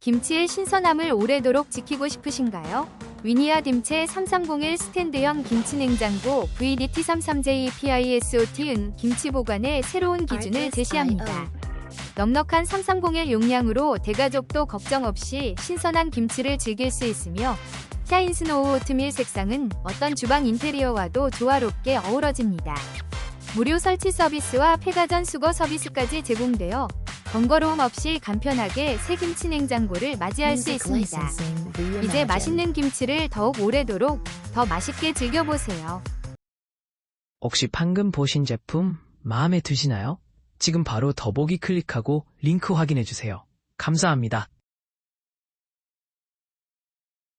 김치의 신선함을 오래도록 지키고 싶으신가요? 위니아 딤체 3301 스탠드형 김치냉장고 VDT33JPISOT은 김치 보관의 새로운 기준을 제시합니다. 넉넉한 3301 용량으로 대가족도 걱정 없이 신선한 김치를 즐길 수 있으며 샤인 스노우 오트밀 색상은 어떤 주방 인테리어와도 조화롭게 어우러집니다. 무료 설치 서비스와 폐가전 수거 서비스까지 제공되어 번거로움 없이 간편하게 새 김치 냉장고를 맞이할 수 있습니다. 이제 맛있는 김치를 더욱 오래도록 더 맛있게 즐겨보세요. 혹시 방금 보신 제품 마음에 드시나요? 지금 바로 더보기 클릭하고 링크 확인해주세요. 감사합니다.